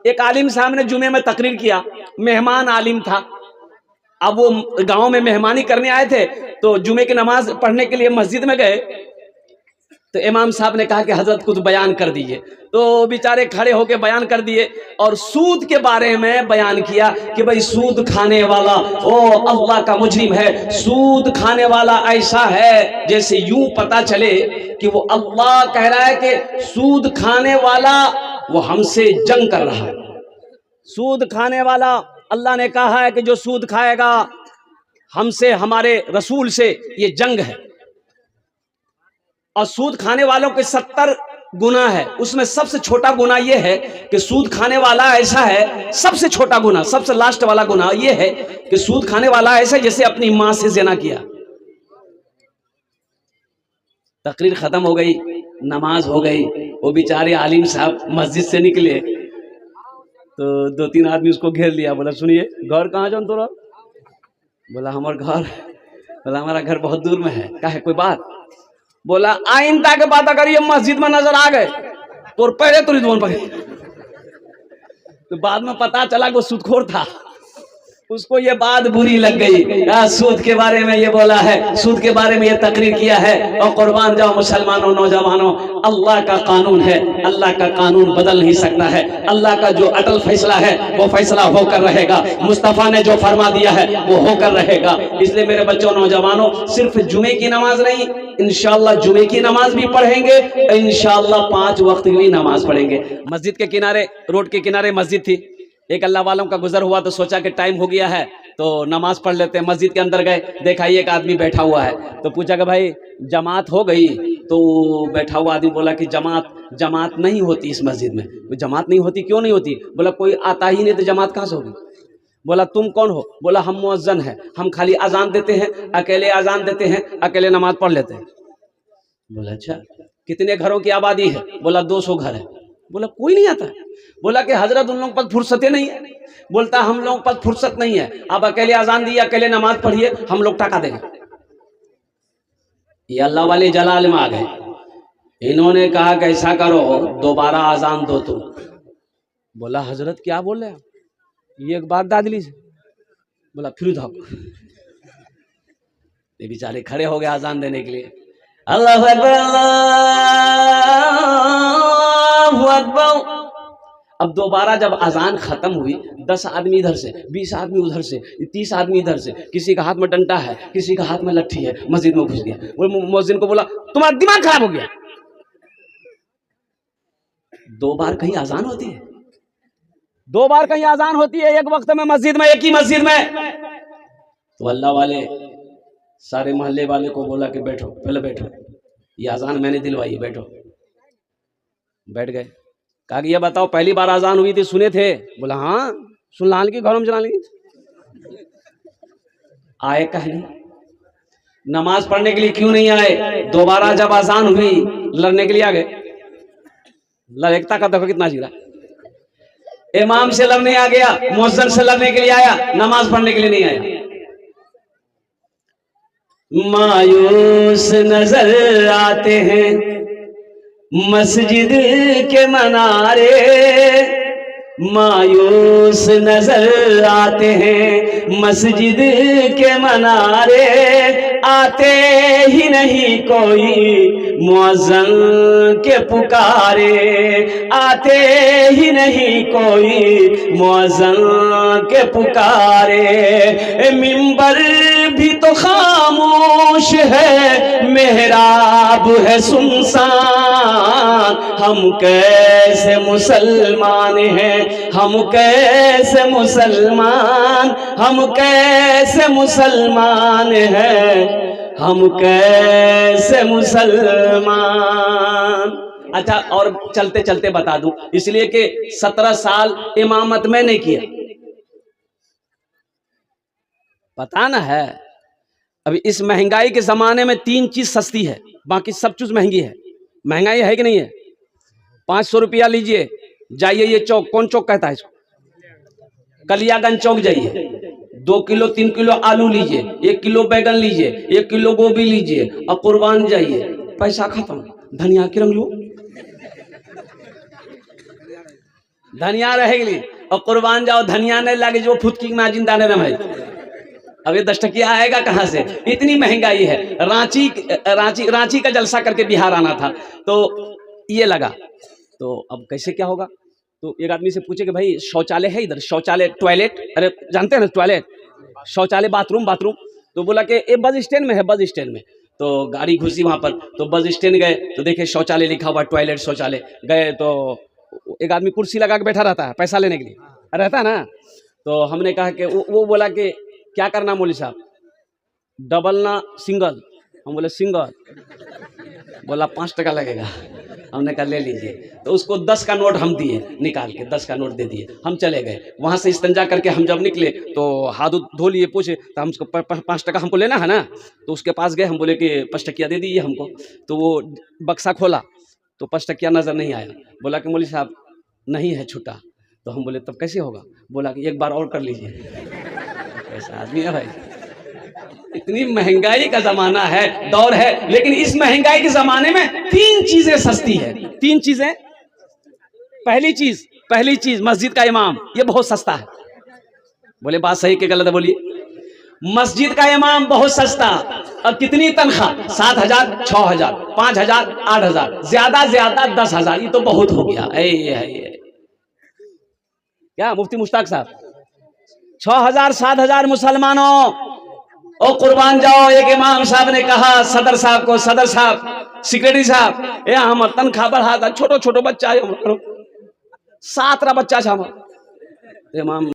एक आलिम साहब ने जुमे में तकरीर किया, मेहमान आलिम था। अब वो गांव में मेहमानी करने आए थे, तो जुमे की नमाज पढ़ने के लिए मस्जिद में गए, तो इमाम साहब ने कहा कि हजरत कुछ बयान कर दीजिए। तो बेचारे खड़े होकर बयान कर दिए और सूद के बारे में बयान किया कि भाई सूद खाने वाला ओ अल्लाह का मुजरिम है, सूद खाने वाला ऐसा है जैसे यूं पता चले कि वो अल्लाह कह रहा है कि सूद खाने वाला वो हमसे जंग कर रहा है। सूद खाने वाला, अल्लाह ने कहा है कि जो सूद खाएगा हमसे, हमारे रसूल से ये जंग है। और सूद खाने वालों के 70 गुना है, उसमें सबसे छोटा गुना यह है कि सूद खाने वाला ऐसा है, सबसे छोटा गुना, सबसे लास्ट वाला गुना यह है कि सूद खाने वाला ऐसा जैसे अपनी मां से ज़िना किया। तकरीर खत्म हो गई, नमाज हो गई, वो बेचारे आलिम साहब मस्जिद से निकले तो 2-3 आदमी उसको घेर लिया, बोला सुनिए घर कहाँ जान तोरा? बोला हमारा घर, बोला हमारा घर बहुत दूर में है। कहा है कोई बात? बोला आइंदा के बात अगर ये मस्जिद में नजर आ गए तो पहले तो रिजवान पकड़े। तो बाद में पता चला कि वो सूदखोर था, उसको ये बात बुरी लग गई। सूद के बारे में ये बोला है, सूद के बारे में ये तकरीर किया है। और कुर्बान जाओ मुसलमानों, नौजवानों, अल्लाह का कानून है, अल्लाह का कानून बदल नहीं सकता है। अल्लाह का जो अटल फैसला है वो फैसला होकर रहेगा, मुस्तफ़ा ने जो फरमा दिया है वो होकर रहेगा। इसलिए मेरे बच्चों, नौजवानों, सिर्फ जुमे की नमाज नहीं, इंशाअल्लाह जुमे की नमाज भी पढ़ेंगे, इंशाअल्लाह 5 वक्त की भी नमाज पढ़ेंगे। मस्जिद के किनारे, रोड के किनारे मस्जिद थी। एक अल्लाह वालों का गुजर हुआ तो सोचा कि टाइम हो गया है तो नमाज पढ़ लेते हैं। मस्जिद के अंदर गए, देखा एक आदमी बैठा हुआ है, तो पूछा कि भाई जमात हो गई? तो बैठा हुआ आदमी बोला कि जमात नहीं होती इस मस्जिद में। जमात नहीं होती? क्यों नहीं होती? बोला कोई आता ही नहीं तो जमात कहाँ से होगी? बोला तुम कौन हो? बोला हम मुअज्जिन हैं, हम खाली अजान देते हैं, अकेले अजान देते हैं, अकेले नमाज पढ़ लेते हैं। बोला अच्छा, कितने घरों की आबादी है? बोला 200 घर है। बोला कोई नहीं आता? बोला कि हजरत उन लोगों पर फुर्सतें नहीं है। बोलता हम लोगों पर फुर्सत नहीं है, आप अकेले अजान दिए, अकेले नमाज पढ़िए, हम लोग टका देंगे। ये अल्लाह वाले जलाल में आ गए। इन्होंने कहा कि ऐसा करो दोबारा अजान दो तुम। बोला हजरत क्या बोल रहे हैं? ये एक बात दादली से। बोला फिर उठाओ। ये बेचारे खड़े हो गए अजान देने के लिए। अल्लाहु अकबर, अल्लाहु अकबर। अब दोबारा जब अजान खत्म हुई, 10 आदमी इधर से, 20 आदमी उधर से, 30 आदमी इधर से, किसी का हाथ में डंडा है, किसी का हाथ में लट्ठी है, मस्जिद में घुस गया। वो मुअज्जिन को बोला तुम्हारा दिमाग खराब हो गया, 2 बार कहीं अजान होती है? 2 बार कहीं अजान होती है एक वक्त में मस्जिद में, एक ही मस्जिद में? तो अल्लाह वाले सारे मोहल्ले वाले को बोला कि बैठो, पहले बैठो, ये अजान मैंने दिलवाई है, बैठो। बैठ गए। कहा कि ये बताओ पहली बार अजान हुई थी सुने थे? बोला हाँ सुन लाल की घरों में चला लेंगे। आए कहने नमाज पढ़ने के लिए क्यों नहीं आए? दोबारा जब अजान हुई लड़ने के लिए आ गए। लड़कता का देखो कितना जीरा। इमाम से लड़ने आ गया, मुअज्जिन से लड़ने के लिए आया, नमाज पढ़ने के लिए नहीं आया। मायूस नजर आते हैं मस्जिद के मनारे, मायूस नजर आते हैं मस्जिद के मनारे, आते ही नहीं कोई मुअज्जिन के पुकारे, आते ही नहीं कोई मुअज्जिन के पुकारे। मिंबर भी तो खामोश है, मेहराब है सुनसान, हम कैसे मुसलमान हैं, हम कैसे मुसलमान, हम कैसे मुसलमान हैं, हम कैसे मुसलमान। अच्छा और चलते चलते बता दूं, इसलिए कि 17 साल इमामत मैंने किया, पता ना है। अभी इस महंगाई के जमाने में 3 चीज सस्ती है, बाकी सब चीज महंगी है। महंगाई है कि नहीं है? 500 रुपया लीजिए, जाइए ये चौक, कौन चौक कहता है इसको? कलियागंज चौक जाइए, 2 किलो 3 किलो आलू लीजिए, 1 किलो बैगन लीजिए, 1 किलो गोभी लीजिए और कुर्बान जाइए, पैसा खत्म। धनिया की रंग लो, धनिया रहेगी और कुर्बान जाओ धनिया नहीं लगे जो फुटकी में जिंदा नहीं रहे। अब ये 10 टकिया आएगा कहाँ से? इतनी महंगाई है। रांची का जलसा करके बिहार आना था तो ये लगा, तो अब कैसे क्या होगा? तो एक आदमी से पूछे कि भाई शौचालय है इधर? शौचालय टॉयलेट, अरे जानते हैं ना टॉयलेट, शौचालय बाथरूम। तो बोला कि ये बस स्टैंड में है, बस स्टैंड में। तो गाड़ी घुसी वहां पर, तो बस स्टैंड गए तो देखे शौचालय लिखा हुआ, टॉयलेट शौचालय। गए तो एक आदमी कुर्सी लगा के बैठा रहता है पैसा लेने के लिए, रहता है ना। तो हमने कहा कि वो बोला कि क्या करना मौलवी साहब, डबल ना सिंगल? हम बोले सिंगल। बोला 5 टका लगेगा। हमने कहा ले लीजिए। तो उसको 10 का नोट हम दिए, निकाल के 10 का नोट दे दिए। हम चले गए वहाँ से इस्तंजा करके। हम जब निकले तो हाथ धो लिए, पूछे तो हम उसको 5 टका हमको लेना है ना। तो उसके पास गए, हम बोले कि 5 टकिया दे दीजिए हमको। तो वो बक्सा खोला तो 5 टकिया नज़र नहीं आया। बोला कि मौलवी साहब नहीं है छुट्टा। तो हम बोले तब कैसे होगा? बोला कि एक बार और कर लीजिए। ऐसा आदमी है भाई। इतनी महंगाई का जमाना है, दौर है, लेकिन इस महंगाई के जमाने में 3 चीजें सस्ती है। 3 चीजें। पहली चीज मस्जिद का इमाम, ये बहुत सस्ता है। बोले बात सही कि गलत है? बोलिए। मस्जिद का इमाम बहुत सस्ता। अब कितनी तनख्वाह? 7,000, 6,000, 5,000, 8,000, ज्यादा 10,000। ये तो बहुत हो गया। क्या मुफ्ती मुश्ताक साहब? 6,000, 7,000 मुसलमानों ओ कुर्बान जाओ। एक इमाम साहब ने कहा सदर साहब को, सदर साहब, सेक्रेटरी साहब, ये हमार तनख्वाह बढ़ा था। छोटो बच्चा है, 7 बच्चा है। इमाम